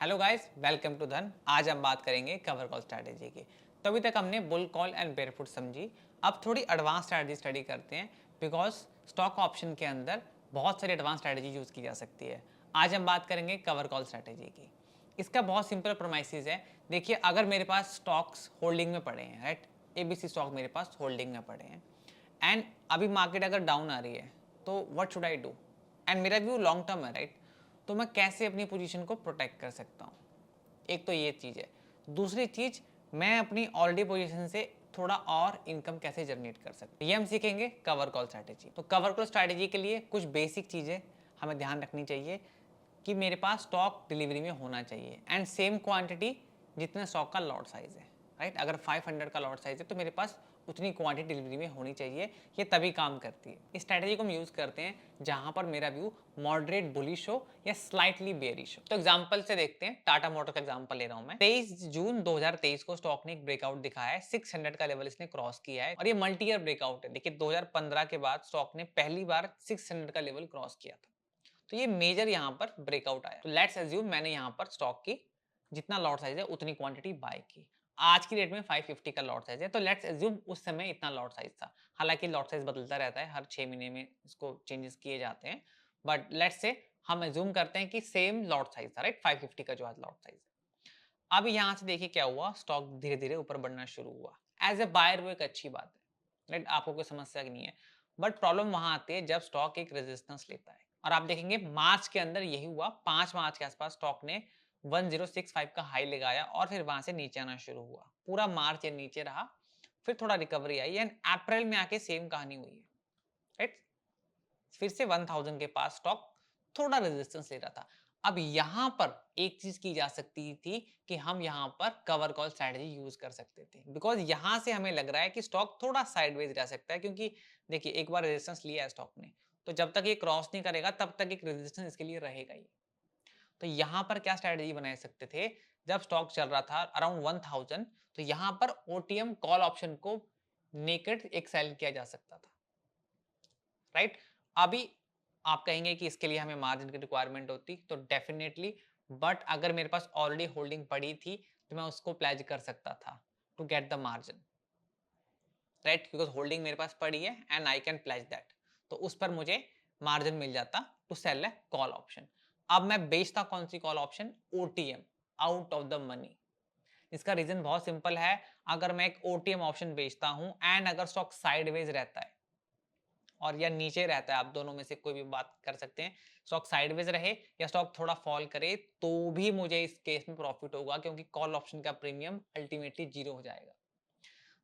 Hello guys, welcome to धन। आज हम बात करेंगे कवर कॉल स्ट्रैटेजी की। तो अभी तक हमने bull call and bear foot समझी। अब थोड़ी एडवांस स्ट्रैटेजी स्टडी करते हैं, बिकॉज स्टॉक ऑप्शन के अंदर बहुत सारी एडवांस स्ट्रैटेजी यूज़ की जा सकती है। आज हम बात करेंगे कवर कॉल स्ट्रैटेजी की। इसका बहुत सिंपल प्रोमाइसिस है। देखिए, अगर मेरे पास स्टॉक्स होल्डिंग में पड़े हैं, राइट, एबीसी स्टॉक मेरे पास होल्डिंग में पड़े हैं, एंड अभी मार्केट अगर डाउन आ रही है, तो what should I do? And मेरा व्यू लॉन्ग टर्म है, राइट, तो मैं कैसे अपनी पोजीशन को प्रोटेक्ट कर सकता हूँ? एक तो ये चीज़ है। दूसरी चीज़, मैं अपनी ऑलरेडी पोजीशन से थोड़ा और इनकम कैसे जनरेट कर सकते हैं, ये हम सीखेंगे कवर कॉल स्ट्रैटेजी। तो कवर कॉल स्ट्रैटेजी के लिए कुछ बेसिक चीज़ें हमें ध्यान रखनी चाहिए कि मेरे पास स्टॉक डिलीवरी में होना चाहिए एंड सेम क्वांटिटी जितना स्टॉक का लॉट साइज है, राइट। अगर 500 का लॉट साइज है तो मेरे पास उतनी क्वांटिटी डिलीवरी में होनी चाहिए। ये तभी काम करती है। इस स्ट्रैटेजी को हम यूज़ करते हैं जहां पर मेरा व्यू मॉडरेट बुलिश हो या स्लाइटली बेयरिश हो। तो एग्जांपल से देखते हैं, टाटा मोटर का एग्जांपल ले रहा हूं मैं। 23 जून 2023 को स्टॉक ने एक ब्रेकआउट दिखाया है, 600 का लेवल इसने क्रॉस किया है और ये मल्टी ईयर ब्रेकआउट है। देखिए, 2015 के बाद स्टॉक ने पहली बार 600 का लेवल क्रॉस किया था, तो ये मेजर यहाँ पर ब्रेकआउट आया। तो लेट्स एज्यूम मैंने यहाँ पर स्टॉक की जितना लॉट साइज है उतनी क्वांटिटी बाय की। आज की डेट में 550 का लॉट साइज है, तो लेट्स एज्यूम उस समय इतना लॉट साइज था। हालांकि लॉट साइज बदलता रहता है, हर 6 महीने में इसको चेंजेस किए जाते हैं, बट लेट्स से हम एज्यूम करते हैं कि सेम लॉट साइज था, राइट, 550 का जो आज लॉट साइज है। अब यहाँ से देखिए क्या हुआ, स्टॉक धीरे धीरे ऊपर बढ़ना शुरू हुआ। एज ए बायर वो एक अच्छी बात है, राइट, आपको कोई समस्या नहीं है। बट प्रॉब्लम वहां आती है जब स्टॉक एक रेजिस्टेंस लेता है, और आप देखेंगे मार्च के अंदर यही हुआ। 5 मार्च के आसपास स्टॉक ने 1065 का हाई लगाया और फिर वहां से नीचे आना शुरू हुआ। पूरा मार्च ये नीचे रहा, फिर थोड़ा रिकवरी आई एंड अप्रैल में आके सेम कहानी हुई है, राइट। फिर से 1000 के पास स्टॉक थोड़ा रेजिस्टेंस ले रहा था। अब यहां पर एक चीज की जा सकती थी कि हम यहां पर कवर कॉल स्ट्रेटजी यूज कर सकते थे, बिकॉज यहां से हमें लग रहा है कि स्टॉक थोड़ा साइडवेज रह सकता है, क्योंकि देखिए एक बार रेजिस्टेंस लिया है स्टॉक ने, तो जब तक ये क्रॉस नहीं करेगा तब तक एक रेजिस्टेंस इसके लिए रहेगा ही। तो यहां पर क्या स्ट्रेटजी बना सकते थे? जब स्टॉक चल रहा था अराउंड 1000, तो यहां पर ओटीएम कॉल ऑप्शन को नेकेड एक सेल किया जा सकता था, राइट। अभी आप कहेंगे कि इसके लिए हमें मार्जिन की रिक्वायरमेंट होती, तो डेफिनेटली, बट अगर मेरे पास ऑलरेडी होल्डिंग पड़ी थी तो मैं उसको प्लेज कर सकता था to get the margin, right, because holding मेरे पास पड़ी है and I can pledge that. तो उस पर मुझे मार्जिन मिल जाता to sell a call option. अब मैं बेचता कौन सी call option? OTM, out of the money. इसका रीजन बहुत सिंपल है। अगर मैं एक ओटीएम ऑप्शन बेचता हूं एंड अगर स्टॉक साइडवेज रहता है और या नीचे रहता है, आप दोनों में से कोई भी बात कर सकते हैं, स्टॉक साइडवेज रहे या स्टॉक थोड़ा फॉल करे, तो भी मुझे इस केस में प्रॉफिट होगा, क्योंकि कॉल ऑप्शन का प्रीमियम अल्टीमेटली जीरो हो जाएगा।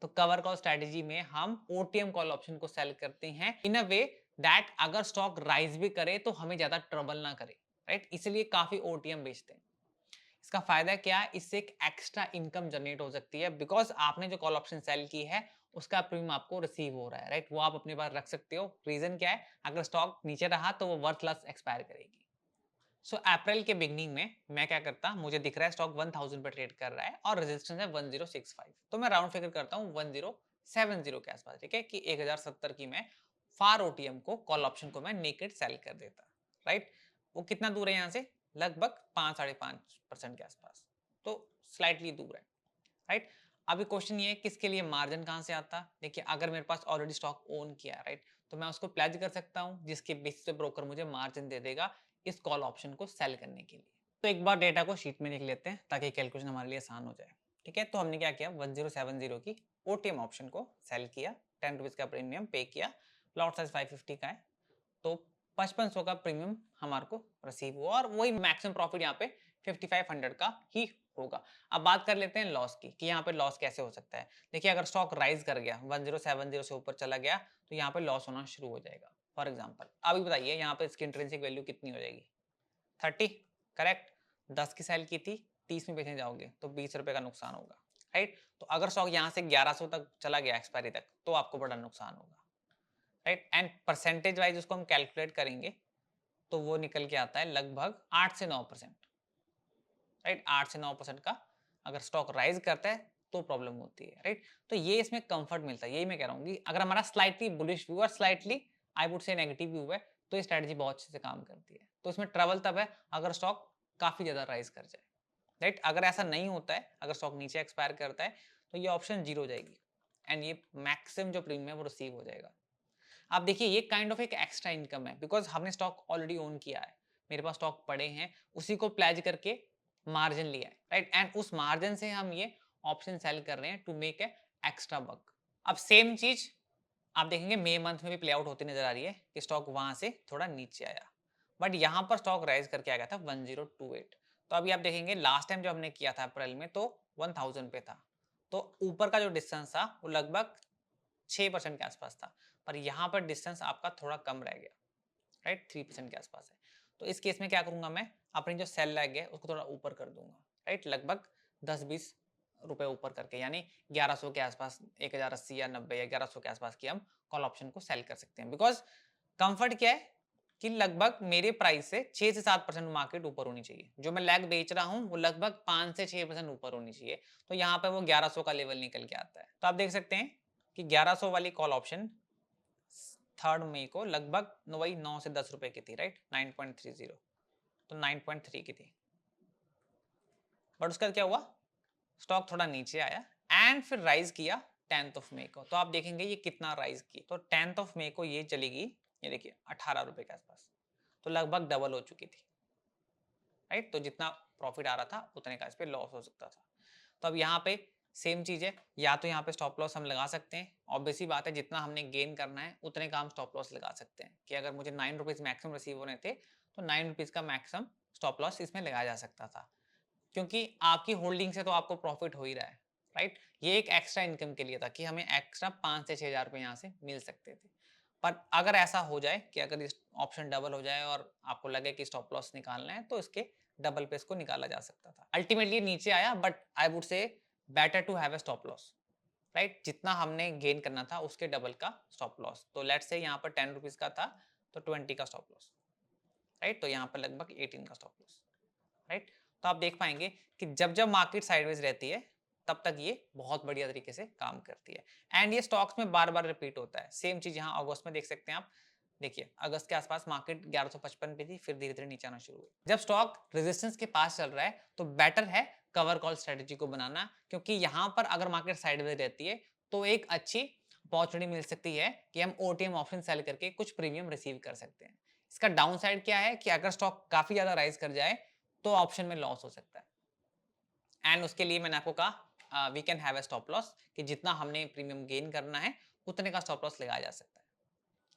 तो कवर कॉल स्ट्रेटजी में हम ओटीएम कॉल ऑप्शन को सेल करते हैं इन अ वे दैट अगर स्टॉक राइज भी करे तो हमें ज्यादा ट्रबल ना करे, राइट। इसलिए काफी ओटीएम बेचते हैं। इसका फायदा क्या है? इससे एक एक्स्ट्रा इनकम जनरेट हो सकती है, बिकॉज आपने जो कॉल ऑप्शन सेल की है उसका प्रीमियम आपको रिसीव हो रहा है, राइट, वो आप अपने पास रख सकते हो। रीजन क्या है? अगर स्टॉक नीचे रहा तो वो वर्थलेस एक्सपायर करेगी। सो अप्रैल के बिगनिंग में मैं क्या करता, मुझे दिख रहा है स्टॉक 1000 पे ट्रेड कर रहा है और रेजिस्टेंस है 1065, तो मैं राउंड फिगर करता हूँ 1070 के आसपास, ठीक है, कि 1070 की मैं फार ओटीएम को, कॉल ऑप्शन को मैं नेकेड सेल कर देता, राइट। वो कितना दूर है यहाँ से? लगभग 5-5.5% के आसपास, तो स्लाइटली दूर है, राइट। अभी क्वेश्चन ये है किसके लिए मार्जिन कहाँ से आता? देखिए, अगर मेरे पास ऑलरेडी स्टॉक ओन किया है, राइट, तो मैं उसको प्लेज कर सकता हूँ, जिसके बेसिस पे ब्रोकर मुझे मार्जिन दे देगा इस कॉल ऑप्शन को सेल करने के लिए। तो एक बार डेटा को शीट में लिख लेते हैं ताकि कैलकुलेशन हमारे लिए आसान हो जाए। ठीक है, तो हमने क्या किया, 1070 की ओटीएम ऑप्शन को सेल किया, 10 रुपीज का प्रीमियम पे किया, लॉट साइज 550 का है, तो 5500 का प्रीमियम हमारे को रिसीव हुआ और वही मैक्सिमम प्रॉफिट यहाँ पे 5500 का ही होगा। अब बात कर लेते हैं लॉस की, कि यहाँ पे लॉस कैसे हो सकता है। देखिए, अगर स्टॉक राइज कर गया 1070 से ऊपर चला गया तो यहाँ पे लॉस होना शुरू हो जाएगा। फॉर एग्जांपल अभी बताइए यहाँ पे इसकी इंट्रिंसिक वैल्यू कितनी हो जाएगी? 30, करेक्ट। 10 की सेल की थी, 30 में बेचने जाओगे तो 20 रुपए का नुकसान होगा, राइट। तो अगर स्टॉक यहाँ से 1100 तक चला गया एक्सपायरी तक, तो आपको बड़ा नुकसान होगा, राइट। एंड परसेंटेज वाइज उसको हम कैलकुलेट करेंगे तो वो निकल के आता है लगभग 8 से 9%, राइट। 8 से 9% का अगर स्टॉक राइज करता है तो प्रॉब्लम होती है, राइट। तो ये इसमें कंफर्ट मिलता है, यही मैं कह रहा हूँ कि अगर हमारा स्लाइटली बुलिश व्यू और स्लाइटली आई वुड से नेगेटिव व्यू है तो ये स्ट्रेटजी बहुत अच्छे से काम करती है। तो इसमें ट्रबल तब है अगर स्टॉक काफी ज्यादा राइज कर जाए। राइट। अगर ऐसा नहीं होता है, अगर स्टॉक नीचे एक्सपायर करता है तो ये ऑप्शन 0 हो जाएगी एंड ये मैक्सिमम जो प्रीमियम है वो रिसीव हो जाएगा। आप देखिए ये काइंड ऑफ एक एक्स्ट्रा इनकम है बिकॉज हमने स्टॉक ऑलरेडी ओन किया है, मेरे पास स्टॉक पड़े हैं, उसी को प्लेज करके मार्जिन लिया है, राइट। एंड उस मार्जिन से हम ये ऑप्शन सेल कर रहे हैं टू मेक ए एक्स्ट्रा बक। अब सेम चीज आप देखेंगे मई मंथ में भी प्ले आउट होती नजर आ रही है कि स्टॉक वहां से थोड़ा नीचे आया, बट यहाँ पर स्टॉक राइज करके आ गया था 1028। तो अभी आप देखेंगे लास्ट टाइम जो हमने किया था अप्रैल में तो 1000 पे था, तो ऊपर का जो डिस्टेंस था वो लगभग 6% के आसपास था, पर यहाँ पर डिस्टेंस आपका थोड़ा कम रह गया, राइट, 3% के आसपास है। तो इस केस में क्या करूंगा, मैं अपनी जो सेल लैग है उसको थोड़ा ऊपर कर दूंगा, राइट, लगभग 10-20 रुपए ऊपर करके, यानी 1100 के आसपास, 1080 या 90 या 1100 के आसपास की हम कॉल ऑप्शन को सेल कर सकते हैं। बिकॉज कंफर्ट क्या है कि लगभग मेरे प्राइस से 6 से 7% मार्केट ऊपर होनी चाहिए, जो मैं लैग बेच रहा हूं वो लगभग 5 से 6% ऊपर होनी चाहिए, तो यहाँ पे वो 1100 का लेवल निकल के आता है। तो आप देख सकते हैं कि 1100 वाली कॉल ऑप्शन 3 मई को लगभग वही 9 से 10 रुपए की थी, राइट, 9.30, तो 9.3 की थी। बट उसका क्या हुआ, स्टॉक थोड़ा नीचे आया एंड फिर राइज किया 10 मई को। तो आप देखेंगे ये कितना राइज की, तो 10 मई को ये चलेगी, ये देखिए 18 रुपए के आसपास, तो लगभग डबल हो चुकी थी, राइट। तो जितना प्रॉफिट आ रहा था उतने का इस पे लॉस हो सकता था। तो अब यहाँ पे सेम चीज है, या तो यहाँ पे स्टॉप लॉस हम लगा सकते हैं, ऑब्वियस सी बात है जितना हमने गेन करना है उतने का हम स्टॉप लॉस लगा सकते हैं, कि अगर मुझे 9 रुपीज मैक्सिमम रिसीव होने थे तो 9 रुपीज का मैक्सिमम स्टॉप लॉस इसमें लगाया जा सकता था, क्योंकि आपकी होल्डिंग से तो आपको प्रॉफिट हो ही रहा है, राइट। ये एक एक्स्ट्रा इनकम के लिए था कि हमें एक्स्ट्रा 5 से 6 हज़ार रुपए यहाँ से मिल सकते थे। पर अगर ऐसा हो जाए कि अगर इस ऑप्शन डबल हो जाए और आपको लगे कि स्टॉप लॉस निकालना है तो इसके डबल पे इसको निकाला जा सकता था। अल्टीमेटली नीचे आया, but I would say better to have a stop loss, right. जितना हमने गेन करना था उसके डबल का स्टॉप लॉस। तो लेट्स से यहाँ पर 10 रुपीज का था तो 20 का स्टॉप लॉस, राइट। तो यहाँ पर लगभग 18 का स्टॉप लॉस, राइट। तो आप देख पाएंगे कि जब जब मार्केट साइडवेज रहती है तब तक ये बहुत बढ़िया तरीके से काम करती है एंड ये स्टॉक्स में बार बार रिपीट होता है। सेम चीज यहाँ अगस्त में देख सकते हैं आप, देखिए अगस्त के आसपास मार्केट 1155 पे थी, फिर धीरे धीरे नीचे आना शुरू हुई। जब स्टॉक रेजिस्टेंस के पास चल रहा है तो बेटर है कवर कॉल स्ट्रेटेजी को बनाना, क्योंकि यहाँ पर अगर मार्केट साइडवेज रहती है तो एक अच्छी अपॉर्चुनिटी मिल सकती है कि हम ओटीएम ऑप्शन सेल करके कुछ प्रीमियम रिसीव कर सकते हैं। इसका डाउन साइड क्या है कि अगर स्टॉक काफी ज्यादा राइज कर जाए तो ऑप्शन में लॉस हो सकता है एंड उसके लिए मैंने आपको कहा we can have a stop loss, कि जितना हमने प्रीमियम गेन करना है उतने का स्टॉप लॉस लगाया जा सकता है।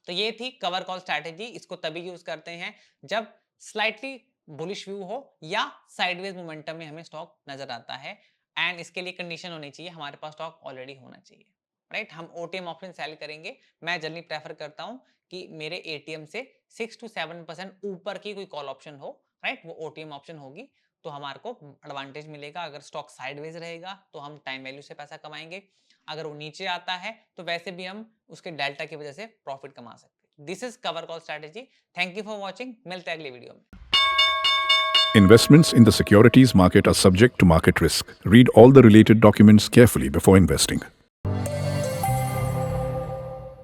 तो ये थी कवर कॉल स्ट्रैटेजी। इसको तभी यूज करते हैं जब स्लाइटली बुलिश व्यू हो या साइडवेज मोमेंटम में हमें स्टॉक नजर आता है एंड इसके लिए कंडीशन होनी चाहिए हमारे पास स्टॉक ऑलरेडी होना चाहिए, राइट। हम ओटीएम ऑप्शन सेल करेंगे, मैं जनरली प्रेफर करता हूं कि मेरे एटीएम से 6 to 7% ऊपर की कोई कॉल ऑप्शन हो, राइट, वो ओटीएम ऑप्शन होगी तो हमारे को एडवांटेज मिलेगा। अगर स्टॉक साइडवेज रहेगा तो हम टाइम वैल्यू से पैसा कमाएंगे, अगर वो नीचे आता है तो वैसे भी हम उसके डेल्टा की वजह से प्रॉफिट कमा सकते हैं। This is cover call strategy. Thank you for watching, मिलते हैं अगली वीडियो में। Investments in the securities market are subject to market risk. Read all the related documents carefully before investing.